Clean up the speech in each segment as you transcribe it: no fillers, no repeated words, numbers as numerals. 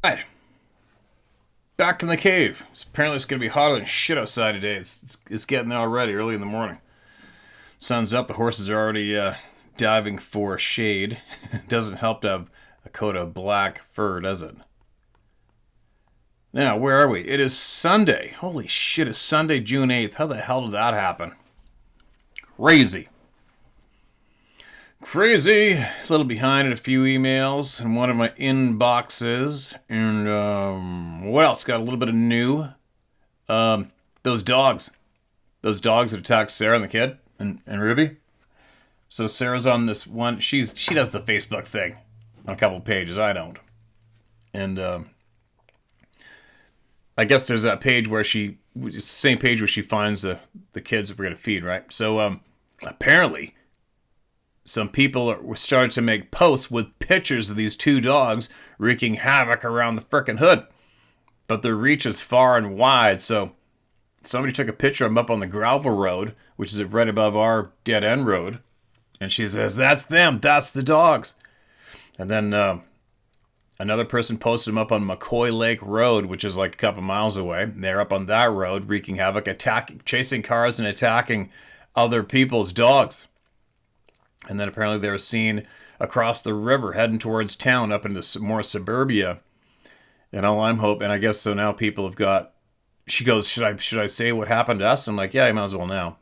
Right, back in the cave. Apparently it's going to be hotter than shit outside today. It's getting there already, early in the morning. Sun's up, the horses are already diving for shade. Doesn't help to have a coat of black fur, does it? Now, where are we? It is Sunday. Holy shit, it's Sunday, June 8th. How the hell did that happen? Crazy. Crazy. A little behind in a few emails in one of my inboxes. And what else? Got a little bit of new. Those dogs. Those dogs that attacked Sarah and the kid and Ruby. So Sarah's on this one. She does the Facebook thing on a couple of pages. I don't. And I guess there's that page where it's the same page where she finds the kids that we're going to feed, right? So apparently some people were started to make posts with pictures of these two dogs wreaking havoc around the frickin' hood. But their reach is far and wide, so somebody took a picture of them up on the gravel road, which is right above our dead end road, and she says, "That's them, that's the dogs." And then another person posted them up on McCoy Lake Road, which is like a couple miles away. They're up on that road, wreaking havoc, chasing cars and attacking other people's dogs. And then apparently they were seen across the river heading towards town up into more suburbia. And all I'm hoping, I guess so now people have got, she goes, should I say what happened to us? I'm like, yeah, I might as well now.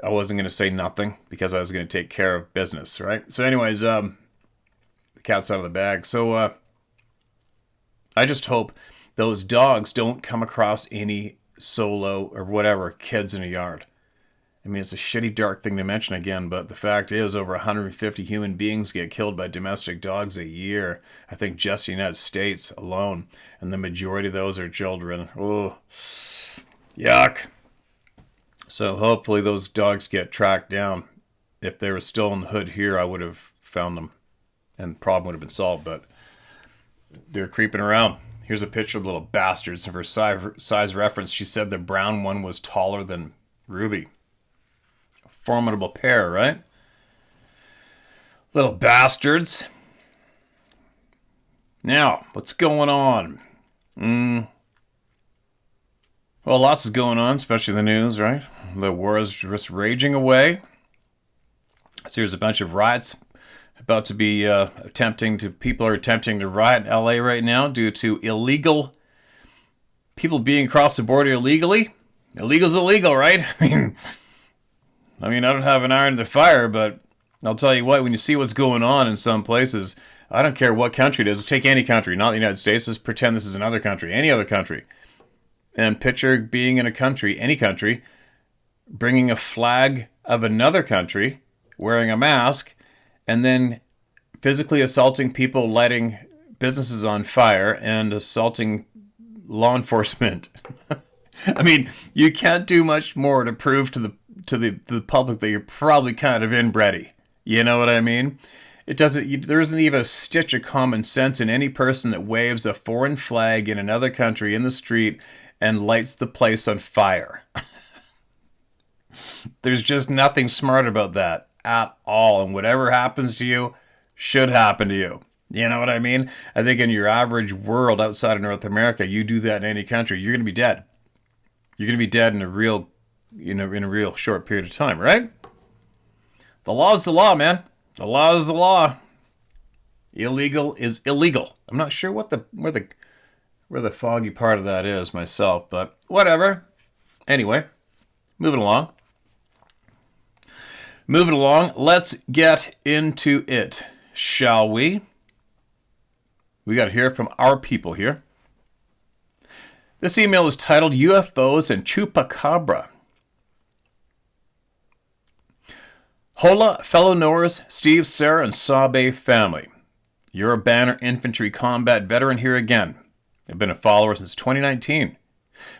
I wasn't going to say nothing because I was going to take care of business, right? So anyways, the cat's out of the bag. So I just hope those dogs don't come across any solo or whatever kids in a yard. I mean, it's a shitty, dark thing to mention again, but the fact is over 150 human beings get killed by domestic dogs a year. I think just the United States alone. And the majority of those are children. Oh, yuck. So hopefully those dogs get tracked down. If they were still in the hood here, I would have found them. And the problem would have been solved, but they're creeping around. Here's a picture of the little bastards. For size reference, she said the brown one was taller than Ruby. Formidable pair, right? Little bastards. Now, what's going on? Well, lots is going on, especially the news, right? The war is just raging away. So here's a bunch of riots about to be people are attempting to riot in LA right now due to illegal people being across the border illegally. Illegal's illegal, right? I mean, I don't have an iron to fire, but I'll tell you what, when you see what's going on in some places, I don't care what country it is. Take any country, not the United States. Let's pretend this is another country, any other country. And picture being in a country, any country, bringing a flag of another country, wearing a mask, and then physically assaulting people, lighting businesses on fire, and assaulting law enforcement. I mean, you can't do much more to prove to the public that you're probably kind of inbready. You know what I mean? There isn't even a stitch of common sense in any person that waves a foreign flag in another country in the street and lights the place on fire. There's just nothing smart about that at all. And whatever happens to you should happen to you. You know what I mean? I think in your average world outside of North America, you do that in any country, you're going to be dead. You're going to be dead in a real short period of time, right? The law is the law, man. The law is the law. Illegal is illegal. I'm not sure where the foggy part of that is myself, but whatever. Anyway, moving along. Let's get into it, shall we? We got to hear from our people here. This email is titled UFOs and Chupacabra. Hola, fellow knowers, Steve, Sarah, and Sabe family. You're a banner infantry combat veteran here again. I've been a follower since 2019.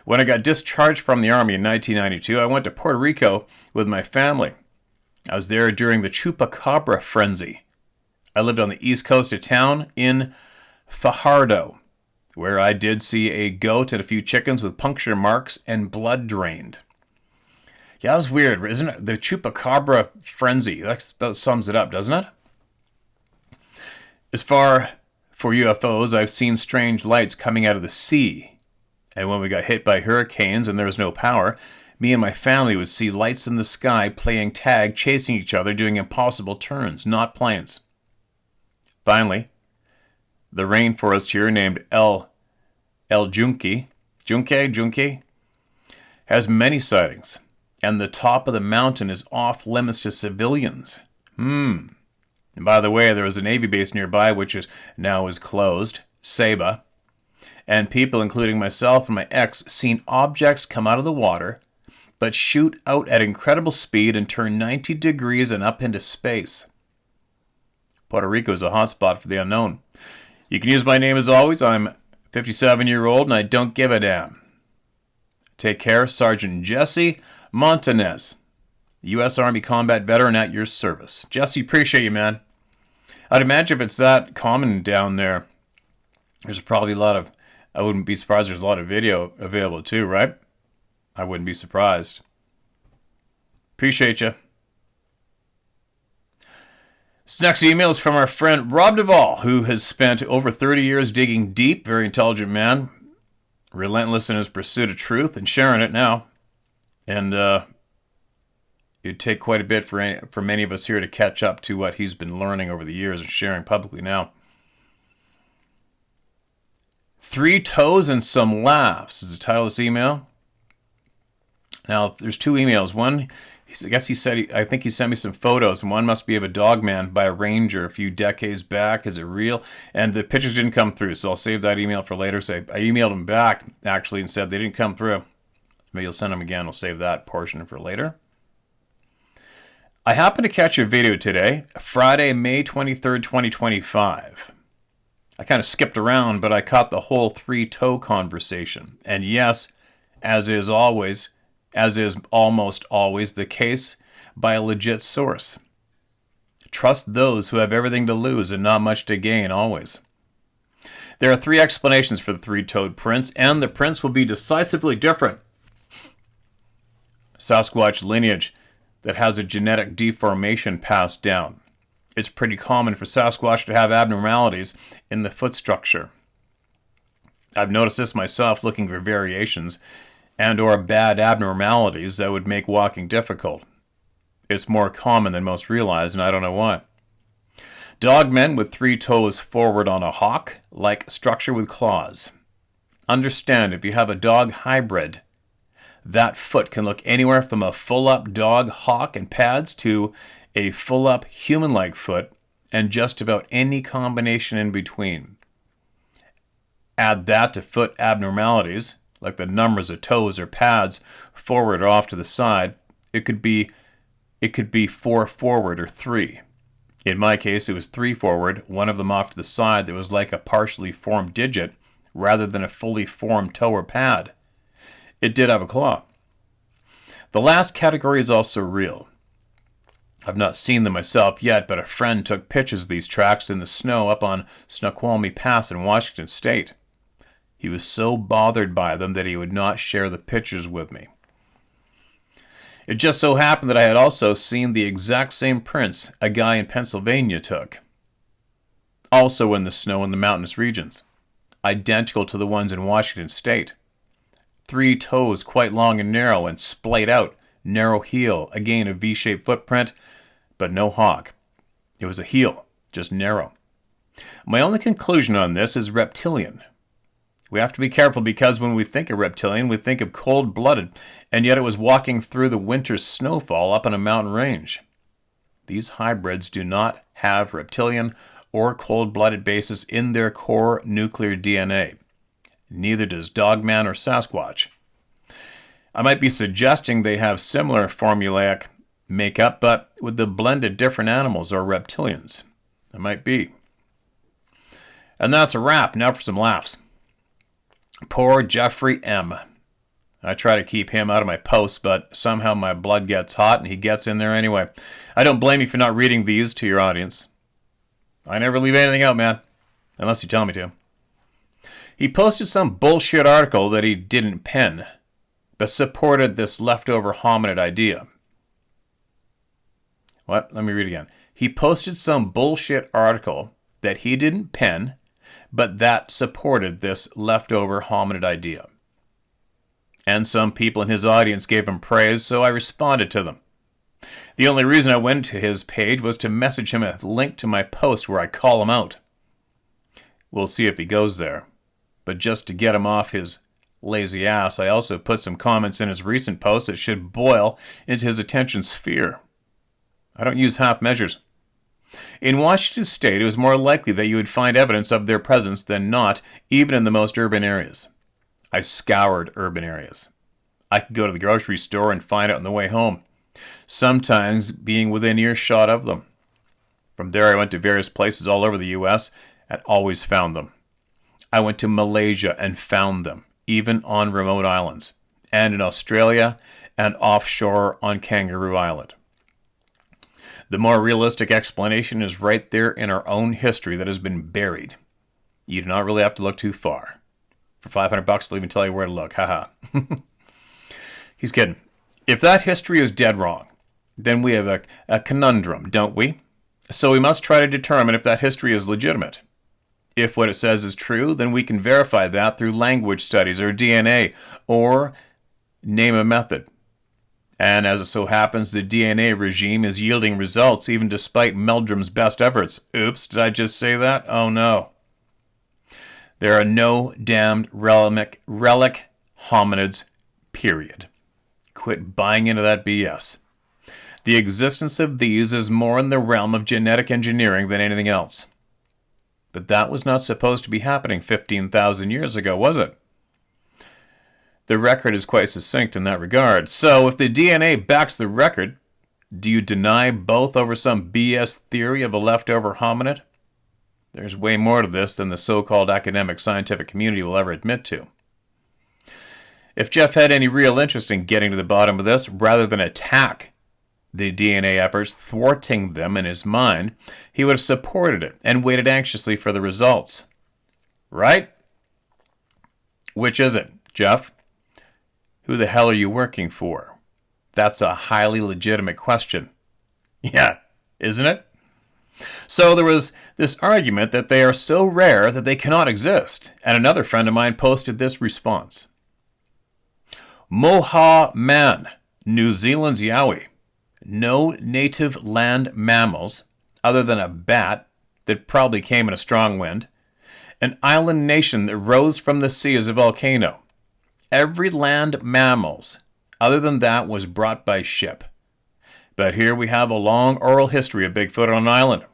When I got discharged from the Army in 1992, I went to Puerto Rico with my family. I was there during the Chupacabra frenzy. I lived on the east coast of town in Fajardo, where I did see a goat and a few chickens with puncture marks and blood drained. Yeah, that was weird, isn't it? The Chupacabra frenzy. That sums it up, doesn't it? As far For UFOs, I've seen strange lights coming out of the sea. And when we got hit by hurricanes and there was no power, me and my family would see lights in the sky playing tag, chasing each other, doing impossible turns, not planes. Finally, the rainforest here named El Junque, has many sightings, and the top of the mountain is off limits to civilians. And by the way, there was a Navy base nearby, which is now closed, Saba, and people, including myself and my ex, seen objects come out of the water, but shoot out at incredible speed and turn 90 degrees and up into space. Puerto Rico is a hotspot for the unknown. You can use my name as always. I'm 57-year-old and I don't give a damn. Take care, Sergeant Jesse Montanez, U.S. Army combat veteran at your service. Jesse, appreciate you, man. I'd imagine if it's that common down there, there's probably I wouldn't be surprised there's a lot of video available too, right? I wouldn't be surprised. Appreciate you. This next email is from our friend Rob Duvall, who has spent over 30 years digging deep, very intelligent man, relentless in his pursuit of truth and sharing it now. And it'd take quite a bit for many of us here to catch up to what he's been learning over the years and sharing publicly now. 3 toes and some laughs is the title of this email. Now, there's 2 emails. One, I think he sent me some photos, and one must be of a dog man by a ranger a few decades back. Is it real? And the pictures didn't come through, so I'll save that email for later. So I emailed him back, actually, and said they didn't come through. Maybe you'll send them again. I'll save that portion for later. I happened to catch your video today, Friday, May 23rd, 2025. I kind of skipped around, but I caught the whole 3-toe conversation. And yes, as is almost always the case, by a legit source. Trust those who have everything to lose and not much to gain, always. There are 3 explanations for the 3-toed prints, and the prints will be decisively different. Sasquatch lineage that has a genetic deformation passed down. It's pretty common for Sasquatch to have abnormalities in the foot structure. I've noticed this myself looking for variations and or bad abnormalities that would make walking difficult. It's more common than most realize, and I don't know why. Dogmen with 3 toes forward on a hawk-like structure with claws. Understand, if you have a dog hybrid, that foot can look anywhere from a full-up dog hawk and pads to a full-up human-like foot, and just about any combination in between. Add that to foot abnormalities, like the numbers of toes or pads forward or off to the side. It could be 4 forward or 3. In my case, it was 3 forward, one of them off to the side that was like a partially formed digit rather than a fully formed toe or pad. It did have a claw. The last category is also real. I've not seen them myself yet, but a friend took pictures of these tracks in the snow up on Snoqualmie Pass in Washington State. He was so bothered by them that he would not share the pictures with me. It just so happened that I had also seen the exact same prints a guy in Pennsylvania took. Also in the snow in the mountainous regions. Identical to the ones in Washington State. 3 toes quite long and narrow and splayed out. Narrow heel, again a V-shaped footprint, but no hawk. It was a heel, just narrow. My only conclusion on this is reptilian. We have to be careful because when we think of reptilian, we think of cold-blooded, and yet it was walking through the winter's snowfall up on a mountain range. These hybrids do not have reptilian or cold-blooded basis in their core nuclear DNA. Neither does Dogman or Sasquatch. I might be suggesting they have similar formulaic makeup, but with the blended different animals or reptilians. It might be. And that's a wrap. Now for some laughs. Poor Jeffrey M. I try to keep him out of my posts, but somehow my blood gets hot and he gets in there anyway. I don't blame you for not reading these to your audience. I never leave anything out, man, unless you tell me to. He posted some bullshit article that he didn't pen, but supported this leftover hominid idea. What? Let me read again. He posted some bullshit article that he didn't pen, but that supported this leftover hominid idea. And some people in his audience gave him praise, so I responded to them. The only reason I went to his page was to message him a link to my post where I call him out. We'll see if he goes there. But just to get him off his lazy ass, I also put some comments in his recent posts that should boil into his attention sphere. I don't use half measures. In Washington State, it was more likely that you would find evidence of their presence than not, even in the most urban areas. I scoured urban areas. I could go to the grocery store and find it on the way home, sometimes being within earshot of them. From there, I went to various places all over the U.S. and always found them. I went to Malaysia and found them, even on remote islands, and in Australia and offshore on Kangaroo Island. The more realistic explanation is right there in our own history that has been buried. You do not really have to look too far. For $500, I'll even tell you where to look. Haha. He's kidding. If that history is dead wrong, then we have a conundrum, don't we? So we must try to determine if that history is legitimate. If what it says is true, then we can verify that through language studies or DNA or name a method. And as it so happens, the DNA regime is yielding results even despite Meldrum's best efforts. Oops, did I just say that? Oh no. There are no damned relic hominids, period. Quit buying into that BS. The existence of these is more in the realm of genetic engineering than anything else. But that was not supposed to be happening 15,000 years ago, was it? The record is quite succinct in that regard. So if the DNA backs the record, do you deny both over some BS theory of a leftover hominid? There's way more to this than the so-called academic scientific community will ever admit to. If Jeff had any real interest in getting to the bottom of this, rather than attack the DNA efforts, thwarting them in his mind, he would have supported it and waited anxiously for the results. Right? Which is it, Jeff? Who the hell are you working for? That's a highly legitimate question. Yeah, isn't it? So there was this argument that they are so rare that they cannot exist, and another friend of mine posted this response. Moha Man, New Zealand's Yowie. No native land mammals, other than a bat that probably came in a strong wind. An island nation that rose from the sea as a volcano. Every land mammals, other than that, was brought by ship. But here we have a long oral history of Bigfoot on an island.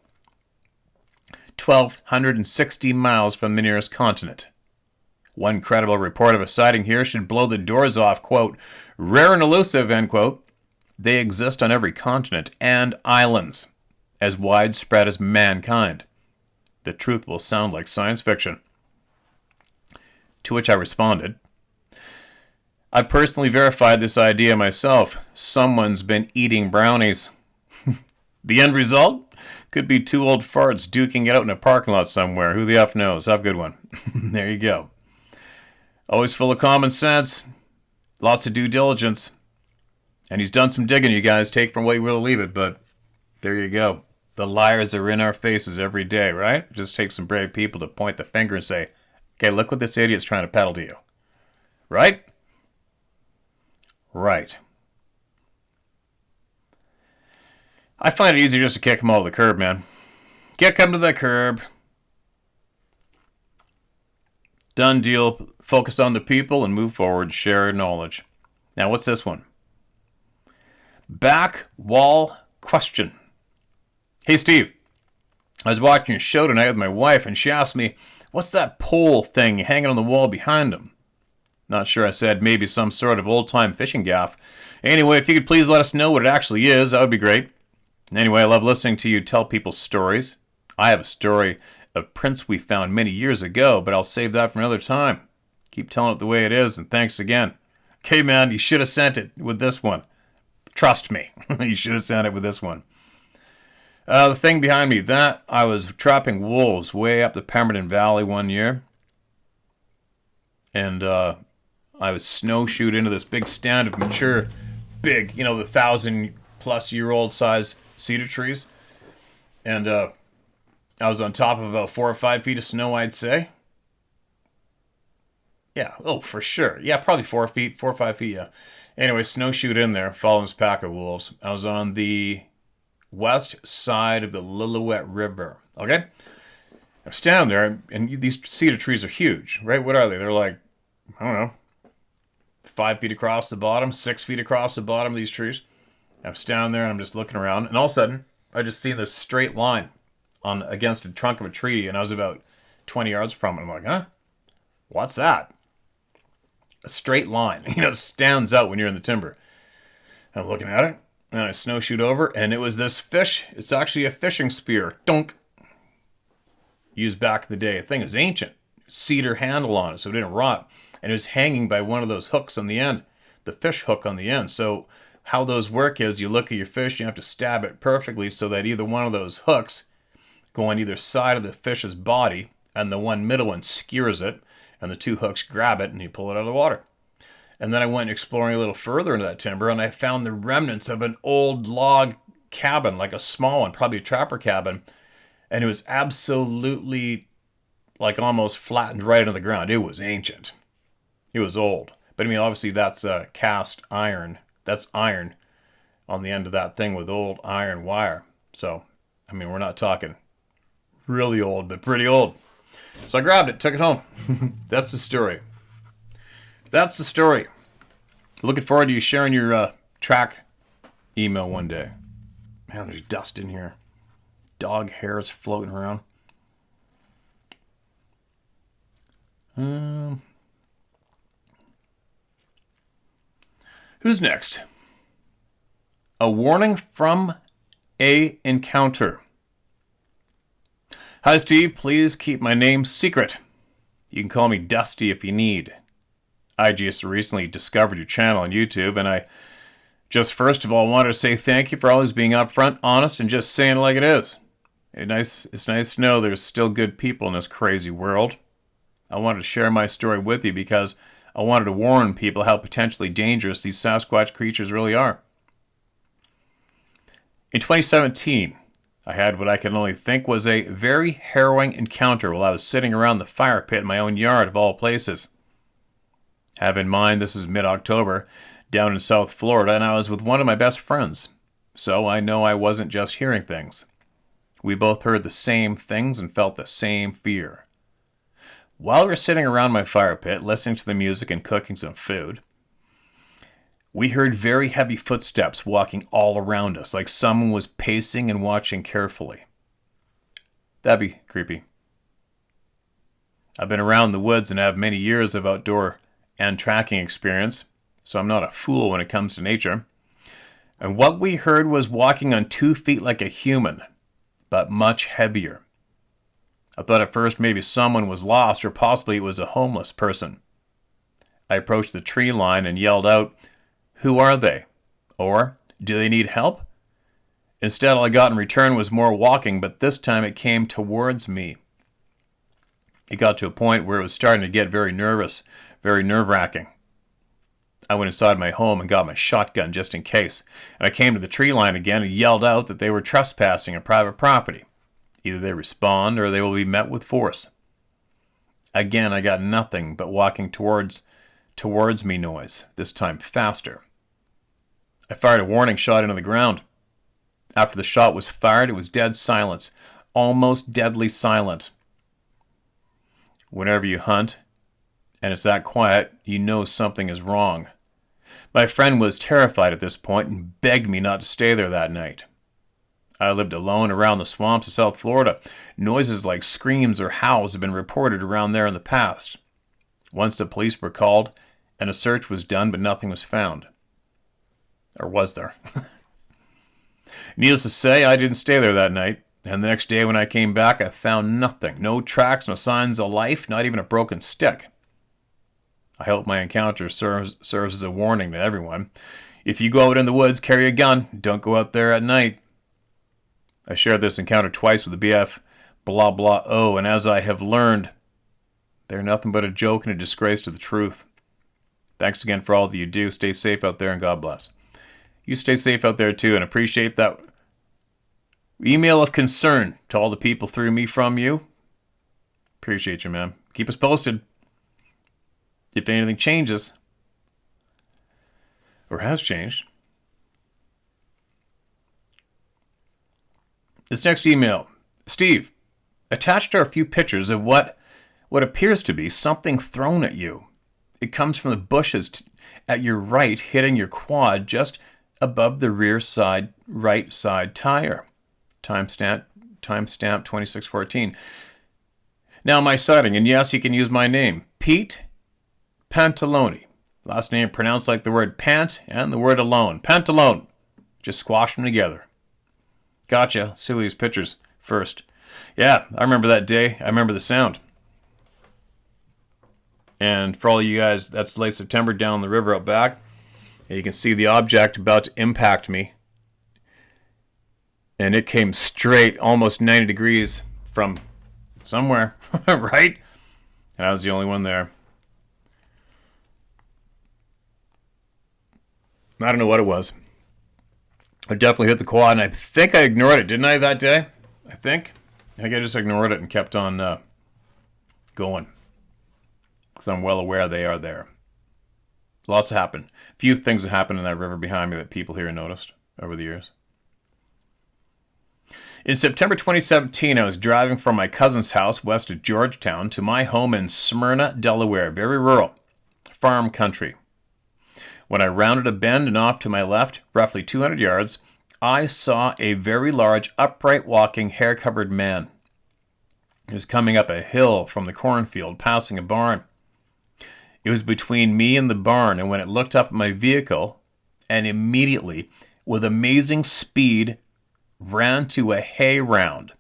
1,260 miles from the nearest continent. One credible report of a sighting here should blow the doors off, quote, rare and elusive, end quote. They exist on every continent and islands, as widespread as mankind. The truth will sound like science fiction. To which I responded, I personally verified this idea myself. Someone's been eating brownies. The end result? Could be two old farts duking it out in a parking lot somewhere. Who the F knows? Have a good one. There you go. Always full of common sense. Lots of due diligence. And he's done some digging, you guys. Take from what you will leave it, but there you go. The liars are in our faces every day, right? It just takes some brave people to point the finger and say, okay, look what this idiot's trying to peddle to you. Right? Right. I find it easier just to kick them all to the curb, man. Kick them to the curb. Done deal. Focus on the people and move forward. Share knowledge. Now, what's this one? Back wall question. Hey, Steve. I was watching a show tonight with my wife, and she asked me, what's that pole thing hanging on the wall behind him? Not sure. I said maybe some sort of old-time fishing gaff. Anyway, if you could please let us know what it actually is, that would be great. Anyway, I love listening to you tell people stories. I have a story of prints we found many years ago, but I'll save that for another time. Keep telling it the way it is, and thanks again. Okay, man, you should have sent it with this one. Trust me, you should have sent it with this one. The thing behind me, that I was trapping wolves way up the Pemberton Valley one year. And I was snowshoed into this big stand of mature, big, the 1,000-plus-year-old size cedar trees. And I was on top of about 4 or 5 feet of snow, I'd say. Yeah, oh, for sure. Yeah, probably 4 feet, 4 or 5 feet, yeah. Anyway, snowshoed in there, following this pack of wolves. I was on the west side of the Lillooet River, okay? I'm standing there, and these cedar trees are huge, right? What are they? They're like, I don't know, 5 feet across the bottom, 6 feet across the bottom of these trees. I'm standing there, and I'm just looking around, and all of a sudden, I just see this straight line on against the trunk of a tree, and I was about 20 yards from it. I'm like, huh? What's that? A straight line. It stands out when you're in the timber. I'm looking at it, and I snowshoed over, and it was this fish. It's actually a fishing spear. Dunk. Used back in the day. The thing is ancient. Cedar handle on it, so it didn't rot. And it was hanging by one of those hooks on the end. The fish hook on the end. So how those work is you look at your fish, you have to stab it perfectly so that either one of those hooks go on either side of the fish's body, and the one middle one skewers it, and the two hooks grab it, and you pull it out of the water. And then I went exploring a little further into that timber, and I found the remnants of an old log cabin, like a small one, probably a trapper cabin, and it was absolutely like almost flattened right into the ground. It was ancient. It was old. But I mean, obviously that's cast iron. That's iron on the end of that thing with old iron wire. So, I mean, we're not talking really old, but pretty old. So I grabbed it, took it home. That's the story. That's the story. Looking forward to you sharing your track email one day. Man, there's dust in here. Dog hairs floating around. Who's next? A warning from a encounter. Hi, Steve. Please keep my name secret. You can call me Dusty if you need. I just recently discovered your channel on YouTube, and I just first of all wanted to say thank you for always being upfront, honest, and just saying it like it is. It's nice to know there's still good people in this crazy world. I wanted to share my story with you because I wanted to warn people how potentially dangerous these Sasquatch creatures really are. In 2017, I had what I can only think was a very harrowing encounter while I was sitting around the fire pit in my own yard of all places. Have in mind this is mid-October down in South Florida, and I was with one of my best friends, so I know I wasn't just hearing things. We both heard the same things and felt the same fear. While we were sitting around my fire pit, listening to the music and cooking some food, we heard very heavy footsteps walking all around us, like someone was pacing and watching carefully. That'd be creepy. I've been around the woods and have many years of outdoor and tracking experience, so I'm not a fool when it comes to nature. And what we heard was walking on 2 feet like a human, but much heavier. I thought at first maybe someone was lost or possibly it was a homeless person. I approached the tree line and yelled out, "Who are they?" Or, "Do they need help?" Instead, all I got in return was more walking, but this time it came towards me. It got to a point where it was starting to get very nervous, very nerve-wracking. I went inside my home and got my shotgun just in case, and I came to the tree line again and yelled out that they were trespassing on private property. Either they respond or they will be met with force. Again, I got nothing but walking towards me noise, this time faster. I fired a warning shot into the ground. After the shot was fired, it was dead silence, almost deadly silent. Whenever you hunt, and it's that quiet, you know something is wrong. My friend was terrified at this point and begged me not to stay there that night. I lived alone around the swamps of South Florida. Noises like screams or howls have been reported around there in the past. Once the police were called, and a search was done, but nothing was found. Or was there? Needless to say, I didn't stay there that night, and the next day when I came back, I found nothing. No tracks, no signs of life, not even a broken stick. I hope my encounter serves as a warning to everyone. If you go out in the woods, carry a gun. Don't go out there at night. I shared this encounter twice with the BF blah blah O, and as I have learned, they're nothing but a joke and a disgrace to the truth. Thanks again for all that you do. Stay safe out there, and God bless. You stay safe out there too, and appreciate that. Email of concern to all the people through me from you. Appreciate you, man. Keep us posted if anything changes or has changed. This next email. Steve, attached are a few pictures of what appears to be something thrown at you. It comes from the bushes at your right, hitting your quad just above the rear side, right side tire. Timestamp 2614. Now my sighting, and yes, you can use my name, Pete Pantalone. Last name pronounced like the word pant and the word alone. Pantalone. Just squash them together. Gotcha. See these pictures first. Yeah, I remember that day. I remember the sound. And for all you guys, that's late September down the river out back. And you can see the object about to impact me. And it came straight, almost 90 degrees from somewhere, right? And I was the only one there. I don't know what it was. I definitely hit the quad, and I think I ignored it, didn't I, that day? I think I just ignored it and kept on going. Because I'm well aware they are there. Lots have happened. A few things have happened in that river behind me that people here noticed over the years. In September 2017, I was driving from my cousin's house west of Georgetown to my home in Smyrna, Delaware. Very rural. Farm country. When I rounded a bend and off to my left, roughly 200 yards, I saw a very large, upright walking, hair-covered man. He was coming up a hill from the cornfield, passing a barn. It was between me and the barn, and when it looked up at my vehicle, and immediately, with amazing speed, ran to a hay round,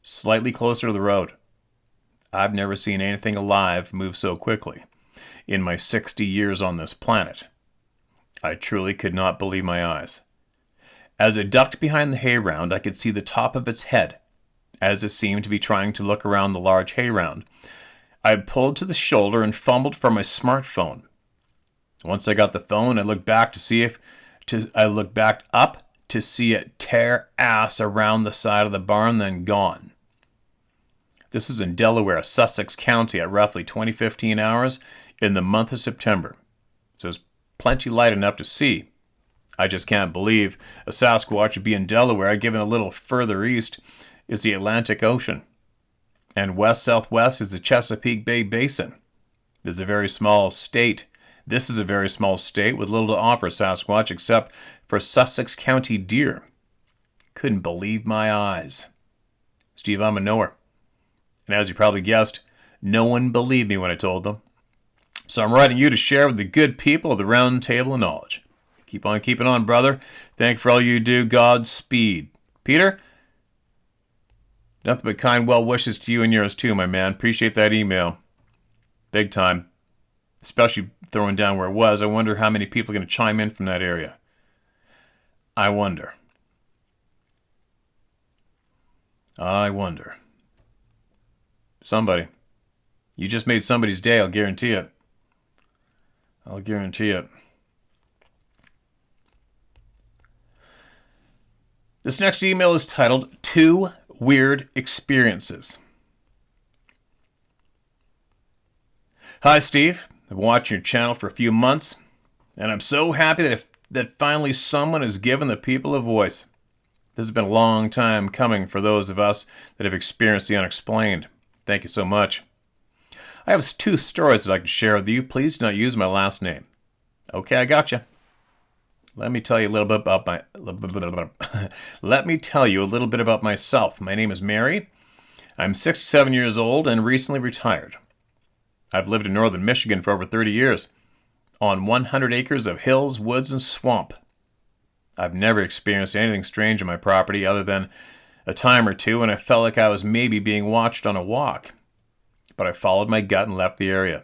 slightly closer to the road. I've never seen anything alive move so quickly in my 60 years on this planet. I truly could not believe my eyes. As it ducked behind the hay round, I could see the top of its head, as it seemed to be trying to look around the large hay round. I pulled to the shoulder and fumbled for my smartphone. Once I got the phone, I looked back up to see it tear ass around the side of the barn, then gone. This was in Delaware, Sussex County, at roughly 2015 hours in the month of September. So it was plenty light enough to see. I just can't believe a Sasquatch would be in Delaware, given a little further east is the Atlantic Ocean, and west-southwest is the Chesapeake Bay Basin. This is a very small state with little to offer Sasquatch except for Sussex County deer. Couldn't believe my eyes. Steve, I'm a knower. And as you probably guessed, no one believed me when I told them. So I'm writing you to share with the good people of the Round Table of Knowledge. Keep on keeping on, brother. Thank you for all you do. Godspeed. Peter, nothing but kind well wishes to you and yours too, my man. Appreciate that email. Big time. Especially throwing down where it was. I wonder how many people are going to chime in from that area. I wonder. Somebody. You just made somebody's day, I'll guarantee it. This next email is titled 2 Weird Experiences. Hi, Steve. I've been watching your channel for a few months, and I'm so happy that finally someone has given the people a voice. This has been a long time coming for those of us that have experienced the unexplained. Thank you so much. I have 2 stories I'd like to share with you. Please do not use my last name. Okay, I gotcha. Let me tell you a little bit about myself. My name is Mary. I'm 67 years old and recently retired. I've lived in northern Michigan for over 30 years, on 100 acres of hills, woods, and swamp. I've never experienced anything strange on my property other than a time or two when I felt like I was maybe being watched on a walk. But I followed my gut and left the area.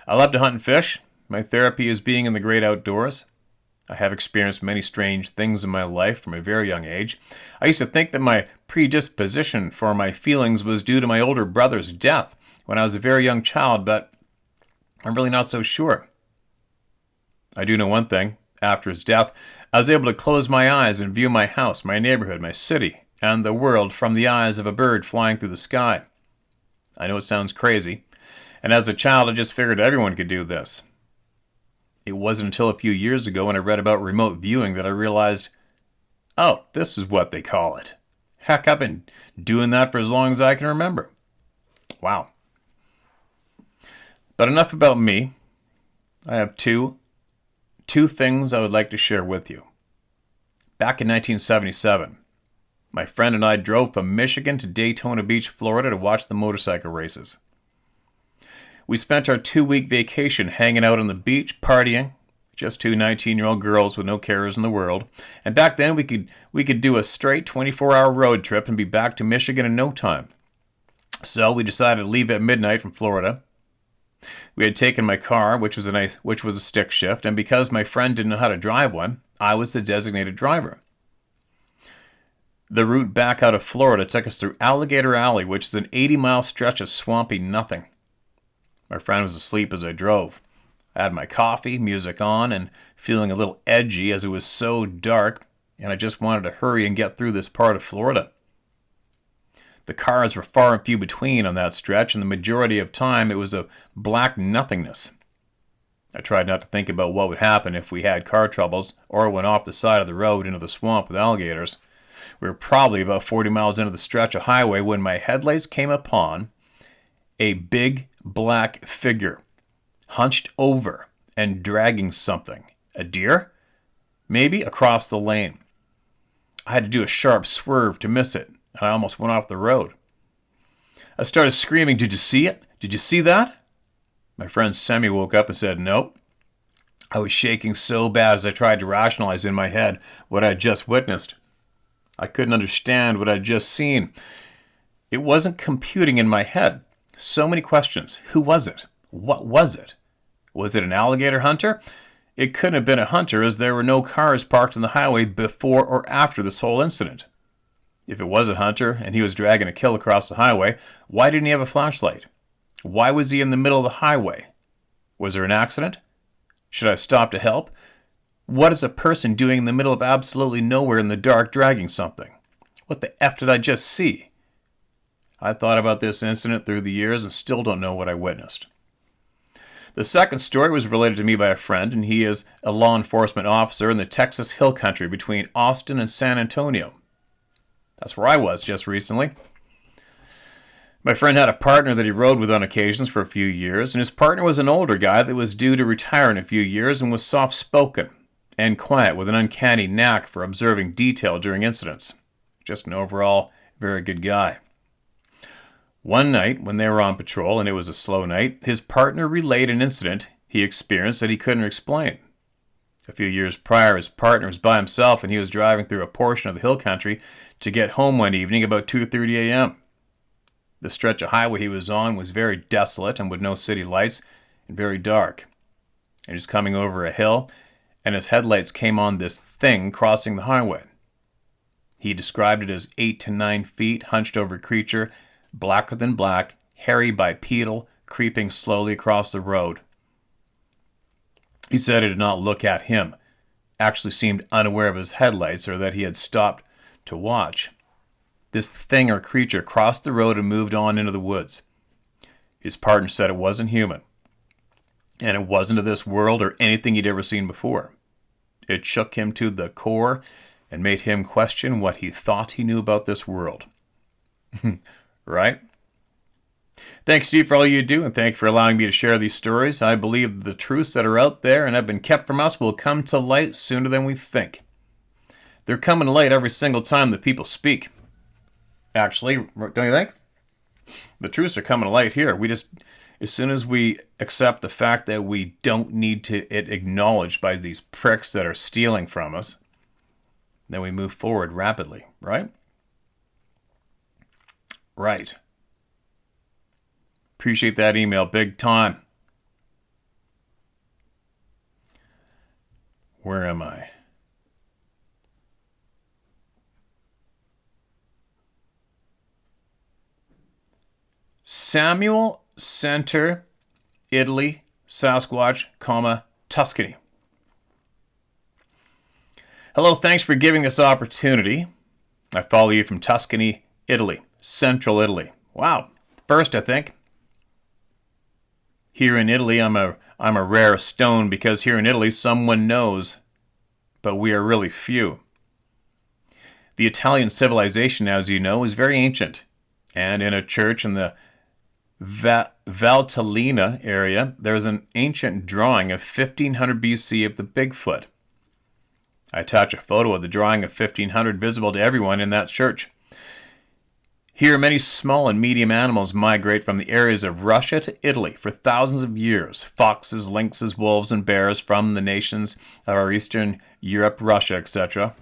I love to hunt and fish. My therapy is being in the great outdoors. I have experienced many strange things in my life from a very young age. I used to think that my predisposition for my feelings was due to my older brother's death when I was a very young child, but I'm really not so sure. I do know one thing. After his death, I was able to close my eyes and view my house, my neighborhood, my city, and the world from the eyes of a bird flying through the sky. I know it sounds crazy, and as a child I just figured everyone could do this. It wasn't until a few years ago when I read about remote viewing that I realized, oh, this is what they call it. Heck, I've been doing that for as long as I can remember. Wow. But enough about me. I have two things I would like to share with you. Back in 1977, my friend and I drove from Michigan to Daytona Beach, Florida to watch the motorcycle races. We spent our 2-week vacation hanging out on the beach, partying, just two 19-year-old girls with no cares in the world. And back then we could do a straight 24-hour road trip and be back to Michigan in no time. So we decided to leave at midnight from Florida. We had taken my car, which was a stick shift, and because my friend didn't know how to drive one, I was the designated driver. The route back out of Florida took us through Alligator Alley, which is an 80-mile stretch of swampy nothing. My friend was asleep as I drove. I had my coffee, music on, and feeling a little edgy as it was so dark, and I just wanted to hurry and get through this part of Florida. The cars were far and few between on that stretch, and the majority of time it was a black nothingness. I tried not to think about what would happen if we had car troubles or went off the side of the road into the swamp with alligators. We were probably about 40 miles into the stretch of highway when my headlights came upon a big black figure, hunched over and dragging something. A deer? Maybe across the lane. I had to do a sharp swerve to miss it, and I almost went off the road. I started screaming, "Did you see it? Did you see that?" My friend Semi woke up and said, "Nope." I was shaking so bad as I tried to rationalize in my head what I had just witnessed. I couldn't understand what I'd just seen. It wasn't computing in my head. So many questions. Who was it? What was it? Was it an alligator hunter? It couldn't have been a hunter, as there were no cars parked on the highway before or after this whole incident. If it was a hunter and he was dragging a kill across the highway, why didn't he have a flashlight? Why was he in the middle of the highway? Was there an accident? Should I stop to help? What is a person doing in the middle of absolutely nowhere in the dark dragging something? What the F did I just see? I thought about this incident through the years and still don't know what I witnessed. The second story was related to me by a friend, and he is a law enforcement officer in the Texas Hill Country between Austin and San Antonio. That's where I was just recently. My friend had a partner that he rode with on occasions for a few years, and his partner was an older guy that was due to retire in a few years and was soft-spoken and quiet with an uncanny knack for observing detail during incidents. Just an overall very good guy. One night, when they were on patrol and it was a slow night, his partner relayed an incident he experienced that he couldn't explain. A few years prior, his partner was by himself and he was driving through a portion of the hill country to get home one evening about 2:30 a.m. The stretch of highway he was on was very desolate and with no city lights and very dark. He was coming over a hill, and his headlights came on this thing crossing the highway. He described it as 8 to 9 feet, hunched over creature, blacker than black, hairy bipedal, creeping slowly across the road. He said it did not look at him, actually seemed unaware of his headlights or that he had stopped to watch. This thing or creature crossed the road and moved on into the woods. His partner said it wasn't human, and it wasn't of this world or anything he'd ever seen before. It shook him to the core and made him question what he thought he knew about this world. Right? Thanks, Steve, for all you do, and thank you for allowing me to share these stories. I believe the truths that are out there and have been kept from us will come to light sooner than we think. They're coming to light every single time that people speak. Actually, don't you think? The truths are coming to light here. As soon as we accept the fact that we don't need it acknowledged by these pricks that are stealing from us, then we move forward rapidly, right? Right. Appreciate that email, big time. Where am I? Samuel Center, Italy, Sasquatch, Tuscany. Hello, thanks for giving this opportunity. I follow you from Tuscany, Italy, central Italy. Wow, first I think. Here in Italy, I'm a rare stone because here in Italy someone knows, but we are really few. The Italian civilization, as you know, is very ancient, and in a church in the Valtellina area, there's an ancient drawing of 1500 BC of the Bigfoot. I attach a photo of the drawing of 1500 visible to everyone in that church. Here, many small and medium animals migrate from the areas of Russia to Italy for thousands of years. Foxes, lynxes, wolves, and bears from the nations of our Eastern Europe, Russia, etc.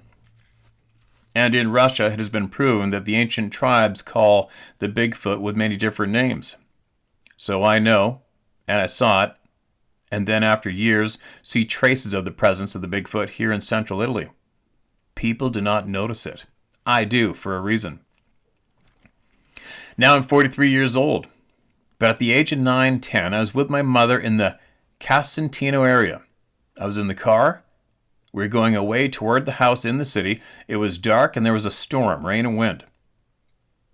And in Russia, it has been proven that the ancient tribes call the Bigfoot with many different names. So I know, and I saw it, and then after years, see traces of the presence of the Bigfoot here in central Italy. People do not notice it. I do, for a reason. Now I'm 43 years old, but at the age of 9, 10, I was with my mother in the Casentino area. I was in the car. We were going away toward the house in the city. It was dark and there was a storm, rain and wind.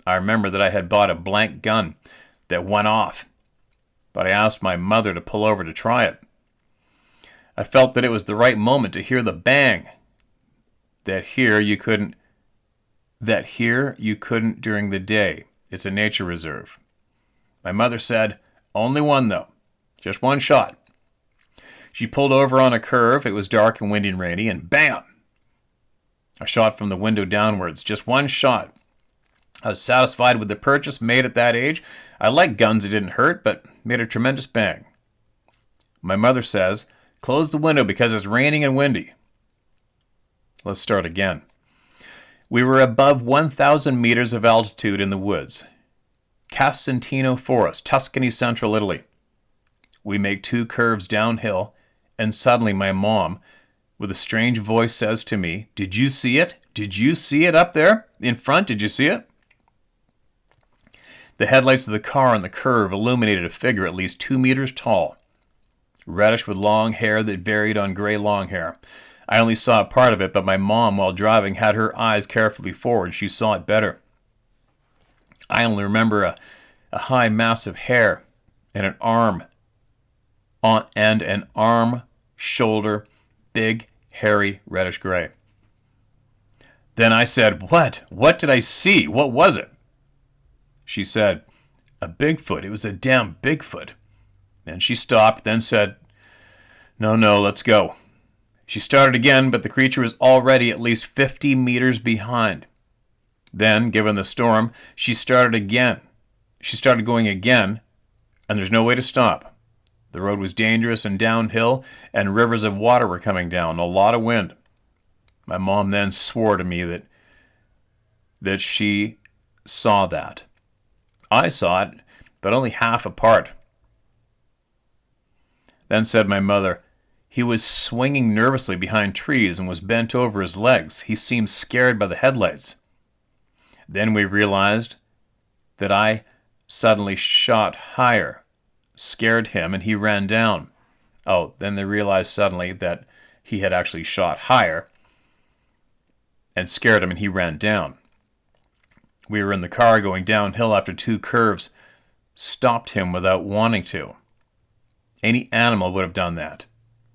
I remember that I had bought a blank gun that went off, but I asked my mother to pull over to try it. I felt that it was the right moment to hear the bang. That here you couldn't during the day. It's a nature reserve. My mother said, only one though. Just one shot. She pulled over on a curve. It was dark and windy and rainy, and bam! I shot from the window downwards. Just one shot. I was satisfied with the purchase made at that age. I liked guns that didn't hurt, but made a tremendous bang. My mother says, close the window because it's raining and windy. Let's start again. We were above 1,000 meters of altitude in the woods. Casentino Forest, Tuscany, central Italy. We make 2 curves downhill, and suddenly my mom, with a strange voice, says to me, did you see it? Did you see it up there? In front, did you see it? The headlights of the car on the curve illuminated a figure at least 2 meters tall, reddish with long hair that varied on gray long hair. I only saw a part of it, but my mom, while driving, had her eyes carefully forward. She saw it better. I only remember a high mass of hair and an arm, shoulder, big, hairy, reddish gray. Then I said, what? What did I see? What was it? She said, a Bigfoot. It was a damn Bigfoot. And she stopped, then said, no, let's go. She started again, but the creature was already at least 50 meters behind. Then, given the storm, she started again. She started going again, and there's no way to stop. The road was dangerous and downhill, and rivers of water were coming down, a lot of wind. My mom then swore to me that she saw that. I saw it, but only half a part. Then said my mother, he was swinging nervously behind trees and was bent over his legs. He seemed scared by the headlights. Then we realized that I suddenly shot higher, scared him, and he ran down. Oh, then they realized suddenly that he had actually shot higher and scared him, and he ran down. We were in the car going downhill after 2 curves, stopped him without wanting to. Any animal would have done that.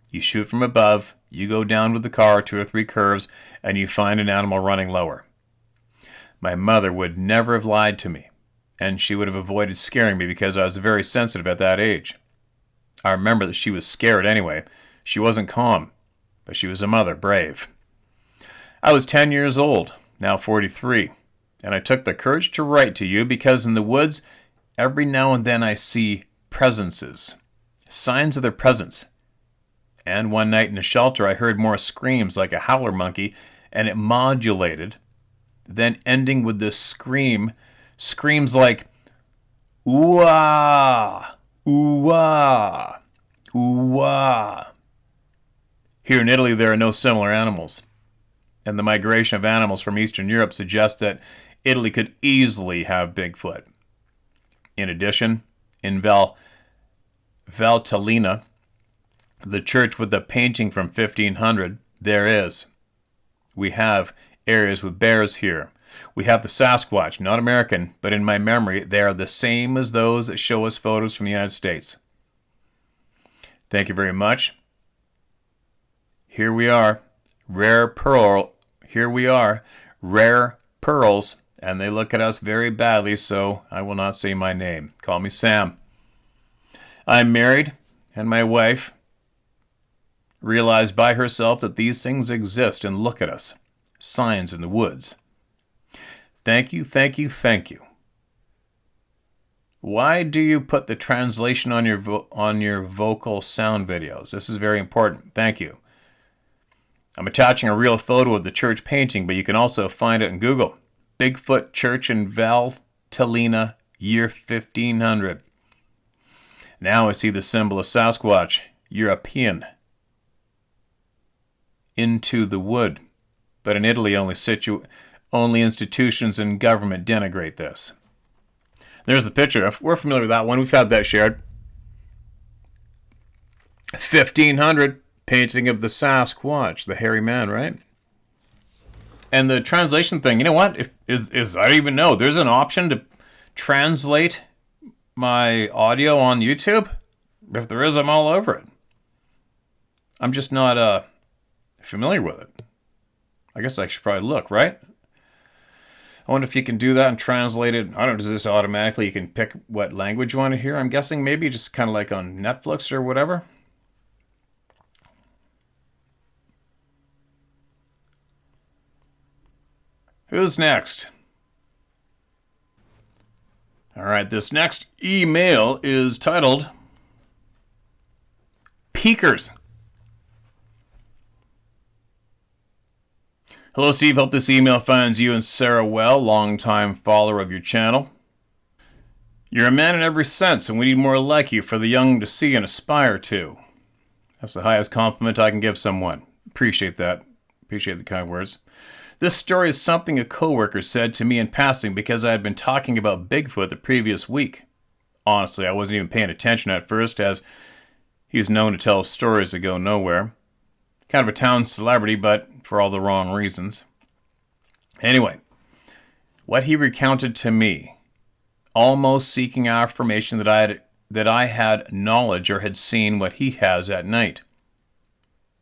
You shoot from above, you go down with the car 2 or 3 curves, and you find an animal running lower. My mother would never have lied to me, and she would have avoided scaring me because I was very sensitive at that age. I remember that she was scared anyway. She wasn't calm, but she was a mother, brave. I was 10 years old, now 43, and I took the courage to write to you because in the woods, every now and then I see presences, signs of their presence. And one night in a shelter, I heard more screams like a howler monkey, and it modulated, then ending with this screams like, ooh-ah, ooh-ah, ooh-ah. Here in Italy, there are no similar animals, and the migration of animals from Eastern Europe suggests that Italy could easily have Bigfoot. In addition, in Valtellina, the church with the painting from 1500, there is. We have areas with bears here. We have the Sasquatch, not American, but in my memory, they are the same as those that show us photos from the United States. Thank you very much. Here we are, rare pearl. Here we are, rare pearls, and they look at us very badly, so I will not say my name. Call me Sam. I'm married, and my wife realized by herself that these things exist, and look at us. Signs in the woods. Thank you, thank you, thank you. Why do you put the translation on your vocal sound videos? This is very important. Thank you. I'm attaching a real photo of the church painting, but you can also find it in Google. Bigfoot Church in Valtellina, year 1500. Now I see the symbol of Sasquatch, European, into the wood. But in Italy, only institutions and government denigrate this. There's the picture. We're familiar with that one. We've had that shared. 1500, painting of the Sasquatch, the hairy man, right? And the translation thing, you know what? I don't even know. There's an option to translate my audio on YouTube. If there is, I'm all over it. I'm just not familiar with it. I guess I should probably look, right? I wonder if you can do that and translate it. I don't know, does this automatically, you can pick what language you want to hear? I'm guessing maybe just kind of like on Netflix or whatever. Who's next? All right, this next email is titled Peekers. Hello, Steve. Hope this email finds you and Sarah well. Longtime follower of your channel. You're a man in every sense, and we need more like you for the young to see and aspire to. That's the highest compliment I can give someone. Appreciate that. Appreciate the kind words. This story is something a coworker said to me in passing because I had been talking about Bigfoot the previous week. Honestly, I wasn't even paying attention at first, as he's known to tell stories that go nowhere. Kind of a town celebrity, but for all the wrong reasons. Anyway, what he recounted to me, almost seeking affirmation that I had knowledge or had seen what he has at night.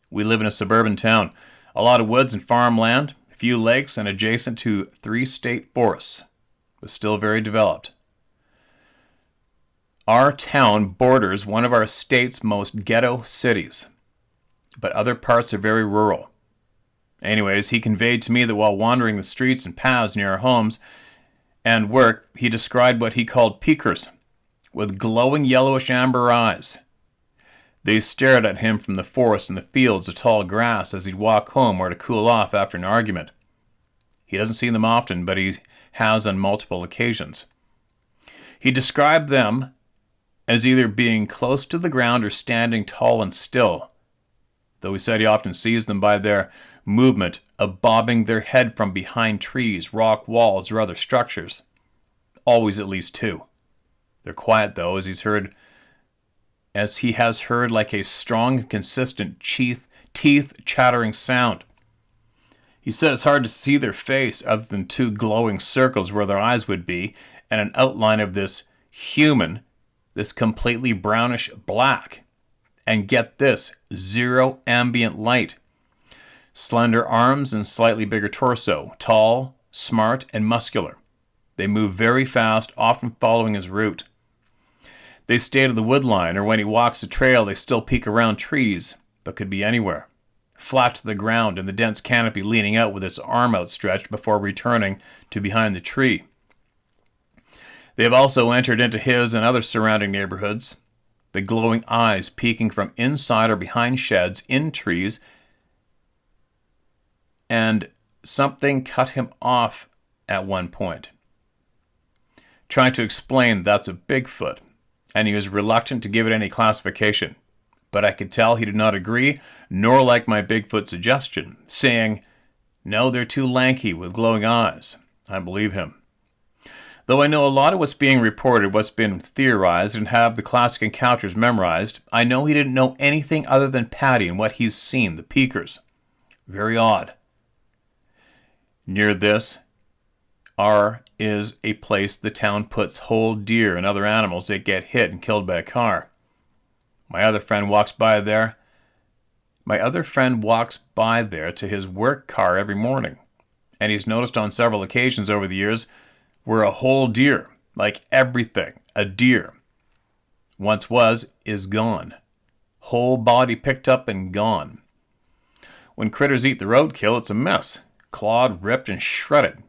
We live in a suburban town, a lot of woods and farmland, a few lakes, and adjacent to 3 state forests, but still very developed. Our town borders one of our state's most ghetto cities, but other parts are very rural. Anyways, he conveyed to me that while wandering the streets and paths near our homes and work, he described what he called peekers, with glowing yellowish amber eyes. They stared at him from the forest and the fields of tall grass as he'd walk home or to cool off after an argument. He doesn't see them often, but he has on multiple occasions. He described them as either being close to the ground or standing tall and still, though he said he often sees them by their movement of bobbing their head from behind trees, rock walls, or other structures. Always at least 2. They're quiet, though, as he has heard like a strong, consistent teeth chattering sound. He said it's hard to see their face other than 2 glowing circles where their eyes would be, and an outline of this human, this completely brownish black. And get this, 0 ambient light. Slender arms and slightly bigger torso, tall, smart, and muscular. They move very fast, often following his route. They stay to the wood line, or when he walks the trail, they still peek around trees, but could be anywhere. Flat to the ground in the dense canopy leaning out with its arm outstretched before returning to behind the tree. They have also entered into his and other surrounding neighborhoods, the glowing eyes peeking from inside or behind sheds, in trees, and something cut him off at one point. Trying to explain that's a Bigfoot, and he was reluctant to give it any classification. But I could tell he did not agree, nor like my Bigfoot suggestion, saying, "No, they're too lanky with glowing eyes." I believe him. Though I know a lot of what's being reported, what's been theorized, and have the classic encounters memorized, I know he didn't know anything other than Patty and what he's seen, the peekers. Very odd. Near this is a place the town puts whole deer and other animals that get hit and killed by a car. My other friend walks by there to his work car every morning, and he's noticed on several occasions over the years where a whole deer, like everything a deer once was, is gone. Whole body picked up and gone. When critters eat the roadkill, it's a mess. Clawed, ripped, and shredded.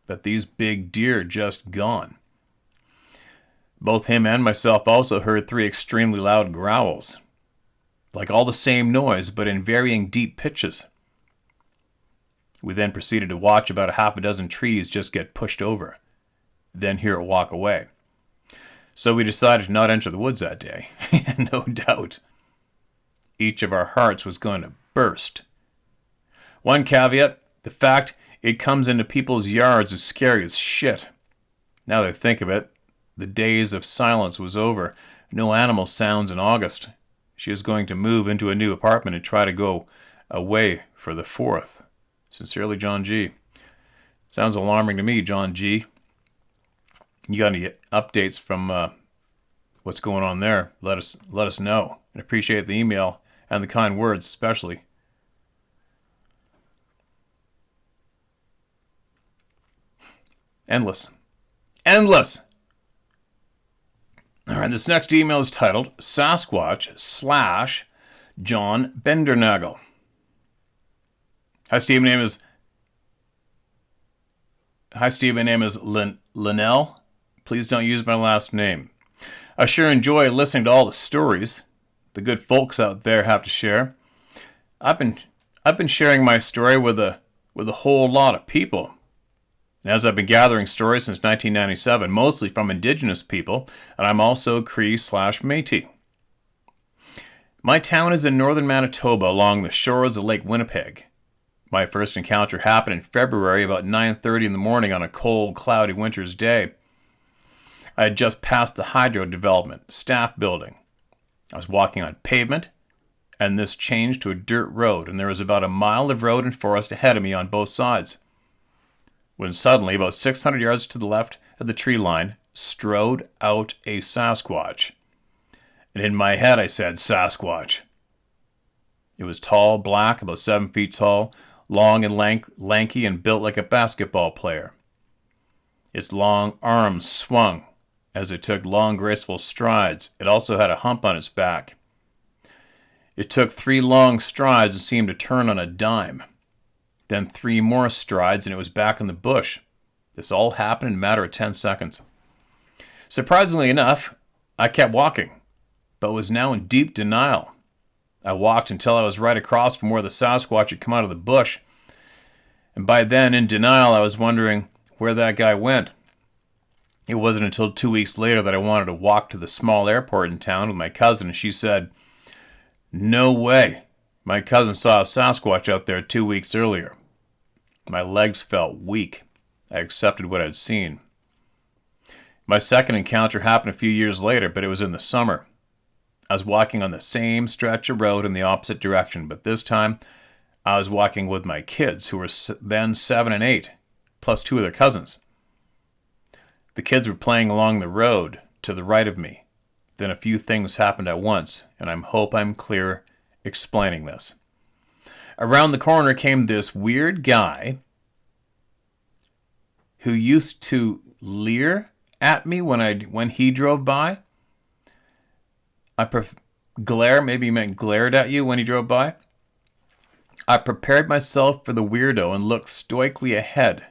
But these big deer just gone. Both him and myself also heard 3 extremely loud growls. Like all the same noise, but in varying deep pitches. We then proceeded to watch about a half a dozen trees just get pushed over. Then hear it walk away. So we decided to not enter the woods that day. No doubt. Each of our hearts was going to burst. One caveat, the fact it comes into people's yards is scary as shit. Now that I think of it, the days of silence was over. No animal sounds in August. She is going to move into a new apartment and try to go away for the 4th. Sincerely, John G. Sounds alarming to me, John G. You got any updates from what's going on there? Let us know. And appreciate the email and the kind words especially. Endless. All right, this next email is titled Sasquatch / John Bendernagel. Hi, Steve. My name is Linnell. Please don't use my last name. I sure enjoy listening to all the stories the good folks out there have to share. I've been sharing my story with a whole lot of people. As I've been gathering stories since 1997, mostly from indigenous people, and I'm also Cree / Métis. My town is in northern Manitoba along the shores of Lake Winnipeg. My first encounter happened in February about 9:30 in the morning on a cold, cloudy winter's day. I had just passed the hydro development staff building. I was walking on pavement, and this changed to a dirt road, and there was about a mile of road and forest ahead of me on both sides. When suddenly, about 600 yards to the left of the tree line, strode out a Sasquatch. And in my head I said, Sasquatch. It was tall, black, about 7 feet tall, long and lanky, and built like a basketball player. Its long arms swung as it took long, graceful strides. It also had a hump on its back. It took 3 long strides and seemed to turn on a dime. Then 3 more strides and it was back in the bush. This all happened in a matter of 10 seconds. Surprisingly enough, I kept walking, but was now in deep denial. I walked until I was right across from where the Sasquatch had come out of the bush. And by then, in denial, I was wondering where that guy went. It wasn't until 2 weeks later that I wanted to walk to the small airport in town with my cousin, and she said, "No way. My cousin saw a Sasquatch out there 2 weeks earlier." My legs felt weak. I accepted what I'd seen. My second encounter happened a few years later, but it was in the summer. I was walking on the same stretch of road in the opposite direction, but this time I was walking with my kids, who were then 7 and 8, plus 2 of their cousins. The kids were playing along the road to the right of me. Then a few things happened at once, and I hope I'm clear explaining this. Around the corner came this weird guy who used to leer at me when he drove by. Maybe he meant glared at you when he drove by. I prepared myself for the weirdo and looked stoically ahead.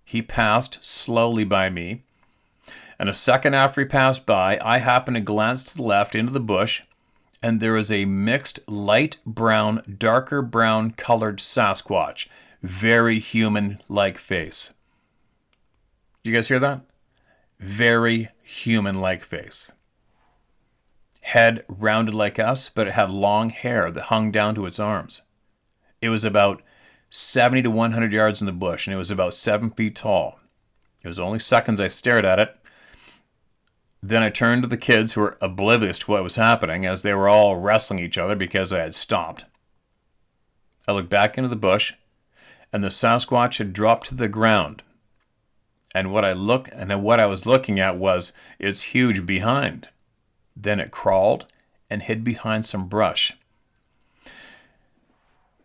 He passed slowly by me, and a second after he passed by, I happened to glance to the left into the bush, and there was a mixed light brown, darker brown colored Sasquatch. Very human-like face. Did you guys hear that? Very human-like face. Head rounded like us, but it had long hair that hung down to its arms. It was about 70 to 100 yards in the bush, and it was about 7 feet tall. It was only seconds I stared at it. Then I turned to the kids, who were oblivious to what was happening, as they were all wrestling each other because I had stopped. I looked back into the bush, and the Sasquatch had dropped to the ground. And what I was looking at was its huge behind. Then it crawled and hid behind some brush.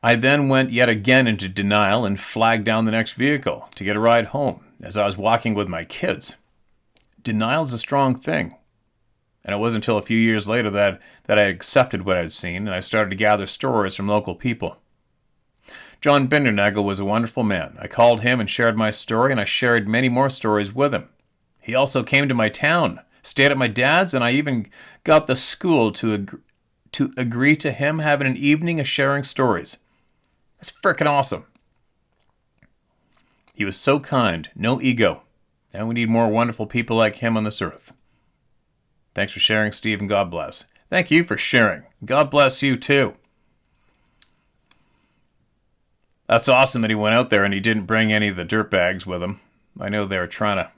I then went yet again into denial and flagged down the next vehicle to get a ride home as I was walking with my kids. Denial is a strong thing. And it wasn't until a few years later that I accepted what I'd seen, and I started to gather stories from local people. John Bindernagel was a wonderful man. I called him and shared my story, and I shared many more stories with him. He also came to my town, stayed at my dad's, and I even got the school to agree to him having an evening of sharing stories. That's frickin' awesome. He was so kind, no ego, and we need more wonderful people like him on this earth. Thanks for sharing, Steve, and God bless. Thank you for sharing. God bless you, too. That's awesome that he went out there and he didn't bring any of the dirtbags with him. I know they were trying to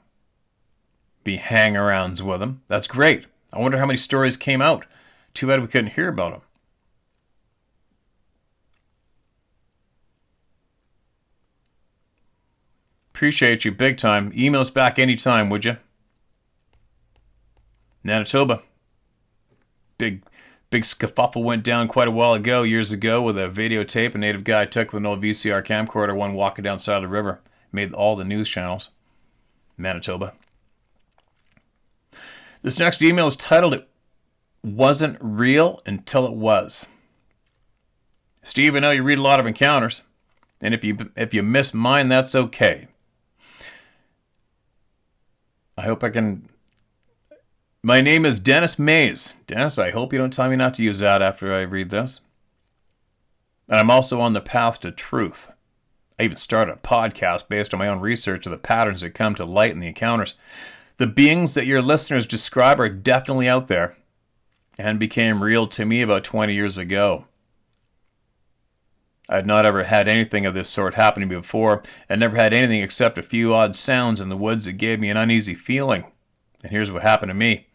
be hang-arounds with him. That's great. I wonder how many stories came out. Too bad we couldn't hear about them. Appreciate you big time. Email us back anytime, would you? Manitoba. Big scuffle went down quite a while ago, years ago, with a videotape a native guy took with an old VCR camcorder, one walking down the side of the river. Made all the news channels. Manitoba. This next email is titled, "It Wasn't Real Until It Was." Steve, I know you read a lot of encounters, and if you miss mine, that's okay. I hope I can... My name is Dennis Mays. Dennis, I hope you don't tell me not to use that after I read this. And I'm also on the path to truth. I even started a podcast based on my own research of the patterns that come to light in the encounters. The beings that your listeners describe are definitely out there and became real to me about 20 years ago. I had not ever had anything of this sort happen to me before, and never had anything except a few odd sounds in the woods that gave me an uneasy feeling. And here's what happened to me.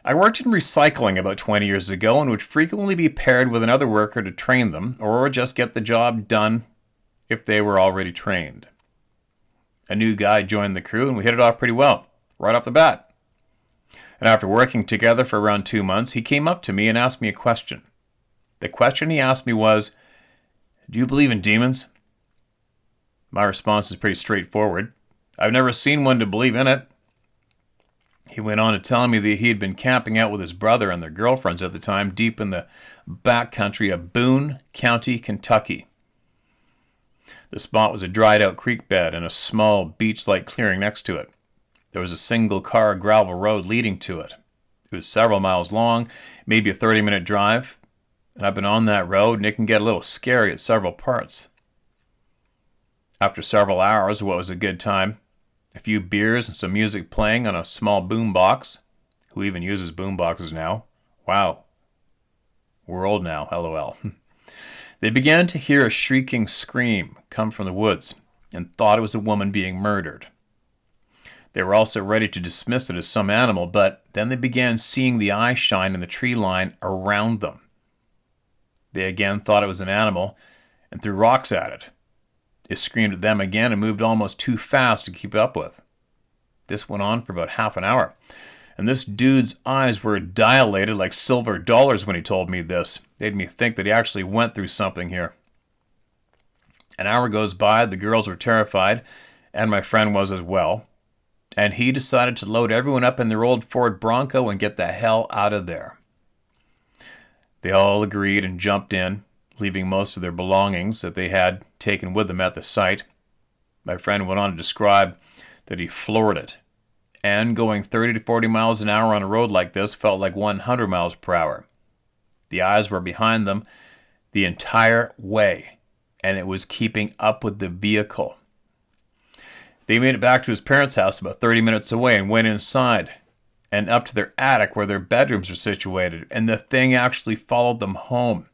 I worked in recycling about 20 years ago and would frequently be paired with another worker to train them, or just get the job done if they were already trained. A new guy joined the crew and we hit it off pretty well, right off the bat. And after working together for around 2 months, he came up to me and asked me a question. The question he asked me was, "Do you believe in demons?" My response is pretty straightforward. I've never seen one to believe in it. He went on to tell me that he had been camping out with his brother and their girlfriends at the time deep in the backcountry of Boone County, Kentucky. The spot was a dried-out creek bed and a small beach-like clearing next to it. There was a single-car gravel road leading to it. It was several miles long, maybe a 30-minute drive, and I've been on that road and it can get a little scary at several parts. After several hours, what was a good time, a few beers and some music playing on a small boom box. Who even uses boom boxes now? Wow. We're old now, LOL. They began to hear a shrieking scream come from the woods and thought it was a woman being murdered. They were also ready to dismiss it as some animal, but then they began seeing the eye shine in the tree line around them. They again thought it was an animal and threw rocks at it. It screamed at them again and moved almost too fast to keep up with. This went on for about half an hour, and this dude's eyes were dilated like silver dollars when he told me this. Made me think that he actually went through something here. An hour goes by, the girls were terrified, and my friend was as well, and he decided to load everyone up in their old Ford Bronco and get the hell out of there. They all agreed and jumped in, leaving most of their belongings that they had taken with them at the site. My friend went on to describe that he floored it, and going 30 to 40 miles an hour on a road like this felt like 100 miles per hour. The eyes were behind them the entire way, and it was keeping up with the vehicle. They made it back to his parents' house about 30 minutes away and went inside and up to their attic where their bedrooms were situated, and the thing actually followed them home.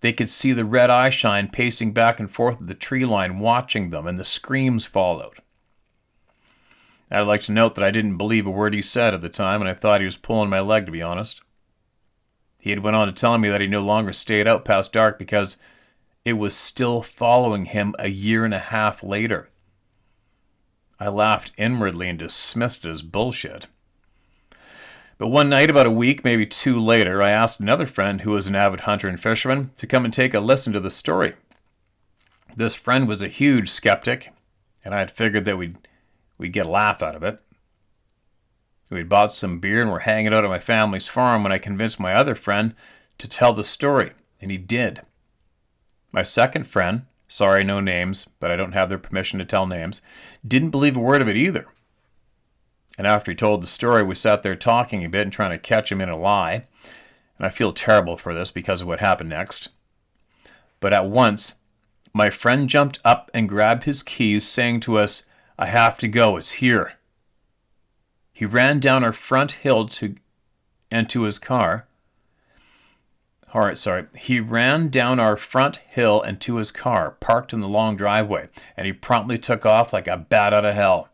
They could see the red eye shine pacing back and forth at the tree line watching them, and the screams followed. I'd like to note that I didn't believe a word he said at the time, and I thought he was pulling my leg, to be honest. He had went on to tell me that he no longer stayed out past dark because it was still following him a year and a half later. I laughed inwardly and dismissed it as bullshit. But one night, about a week, maybe two later, I asked another friend who was an avid hunter and fisherman to come and take a listen to the story. This friend was a huge skeptic, and I had figured that we'd get a laugh out of it. We'd bought some beer and were hanging out at my family's farm when I convinced my other friend to tell the story, and he did. My second friend, sorry, no names, but I don't have their permission to tell names, didn't believe a word of it either. And after he told the story, we sat there talking a bit and trying to catch him in a lie. And I feel terrible for this because of what happened next. But at once, my friend jumped up and grabbed his keys, saying to us, "I have to go, it's here." He ran down our front hill to his car. He ran down our front hill and to his car, parked in the long driveway, and he promptly took off like a bat out of hell.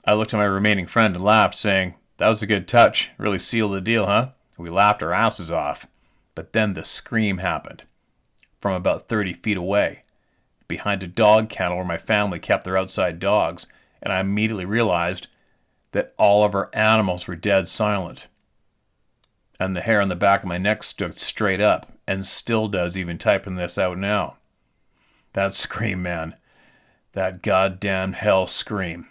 I looked at my remaining friend and laughed, saying, "That was a good touch. Really sealed the deal, huh?" We laughed our asses off. But then the scream happened. From about 30 feet away, behind a dog kennel where my family kept their outside dogs, and I immediately realized that all of our animals were dead silent. And the hair on the back of my neck stood straight up, and still does even typing this out now. That scream, man. That goddamn hell scream.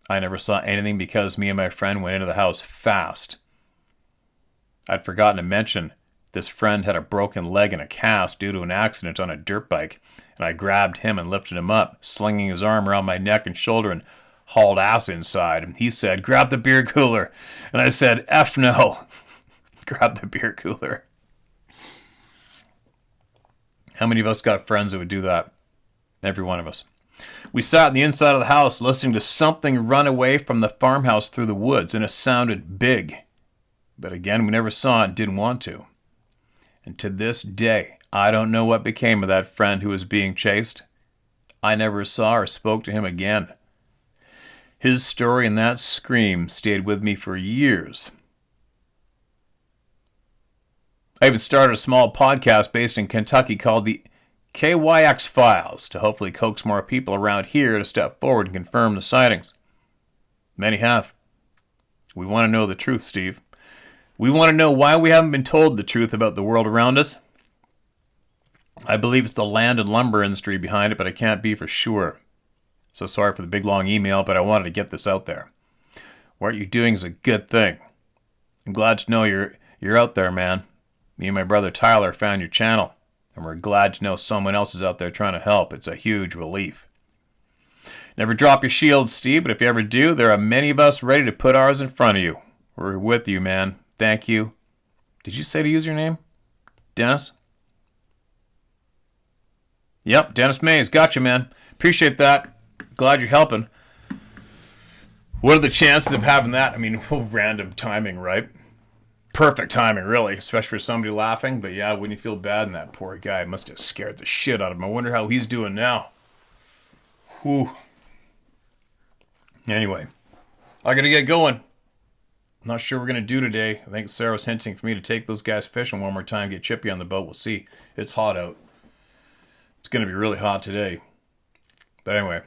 I never saw anything because me and my friend went into the house fast. I'd forgotten to mention this friend had a broken leg and a cast due to an accident on a dirt bike, and I grabbed him and lifted him up, slinging his arm around my neck and shoulder and hauled ass inside. And he said, "Grab the beer cooler." And I said, "F no." Grab the beer cooler. How many of us got friends that would do that? Every one of us. We sat on the inside of the house listening to something run away from the farmhouse through the woods, and it sounded big. But again, we never saw it and didn't want to. And to this day, I don't know what became of that friend who was being chased. I never saw or spoke to him again. His story and that scream stayed with me for years. I even started a small podcast based in Kentucky called the KYX Files to hopefully coax more people around here to step forward and confirm the sightings. Many have. We want to know the truth, Steve. We want to know why we haven't been told the truth about the world around us. I believe it's the land and lumber industry behind it, but I can't be for sure. So sorry for the big long email, but I wanted to get this out there. What you're doing is a good thing. I'm glad to know you're out there, man. Me and my brother Tyler found your channel, and we're glad to know someone else is out there trying to help. It's a huge relief. Never drop your shield, Steve, but if you ever do, there are many of us ready to put ours in front of you. We're with you, man. Thank you. Did you say to use your name? Dennis? Yep, Dennis Mays. Gotcha, man. Appreciate that. Glad you're helping. What are the chances of having that? I mean, random timing, right? Perfect timing, really, especially for somebody laughing. But yeah, wouldn't you feel bad in that poor guy? Must have scared the shit out of him. I wonder how he's doing now. Whew. Anyway, I gotta get going. I'm not sure what we're gonna do today. I think Sarah was hinting for me to take those guys fishing one more time, get Chippy on the boat. We'll see. It's hot out. It's gonna be really hot today. But anyway,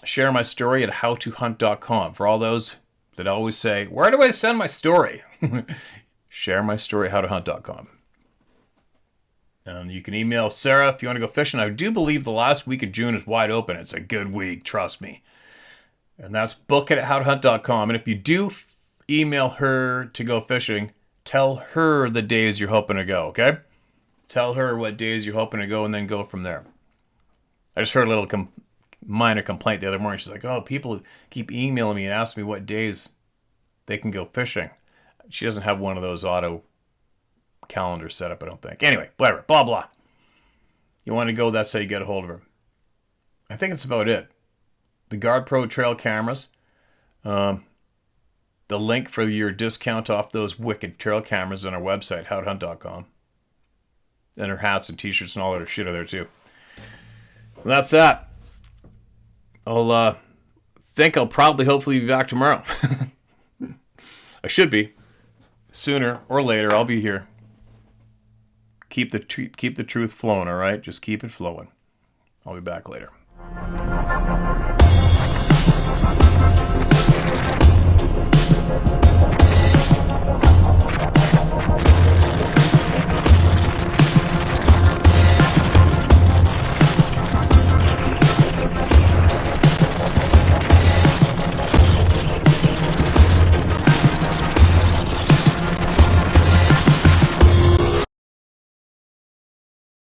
share my story at howtohunt.com. For all those that always say, "Where do I send my story?" Share my story at howtohunt.com. And you can email Sarah if you want to go fishing. I do believe the last week of June is wide open. It's a good week, trust me. And that's bookit at howtohunt.com. And if you do email her to go fishing, tell her the days you're hoping to go, okay? Tell her what days you're hoping to go and then go from there. I just heard a little minor complaint the other morning. She's like, "Oh, people keep emailing me and asking me what days they can go fishing." She doesn't have one of those auto calendars set up, I don't think. Anyway, whatever, blah, blah. You want to go, that's how you get a hold of her. I think that's about it. The Guard Pro trail cameras, the link for your discount off those wicked trail cameras on our website, howtohunt.com. And her hats and t-shirts and all that shit are there too. And that's that. I'll probably hopefully be back tomorrow. I should be. Sooner or later, I'll be here. keep the truth flowing, all right? Just keep it flowing. I'll be back later.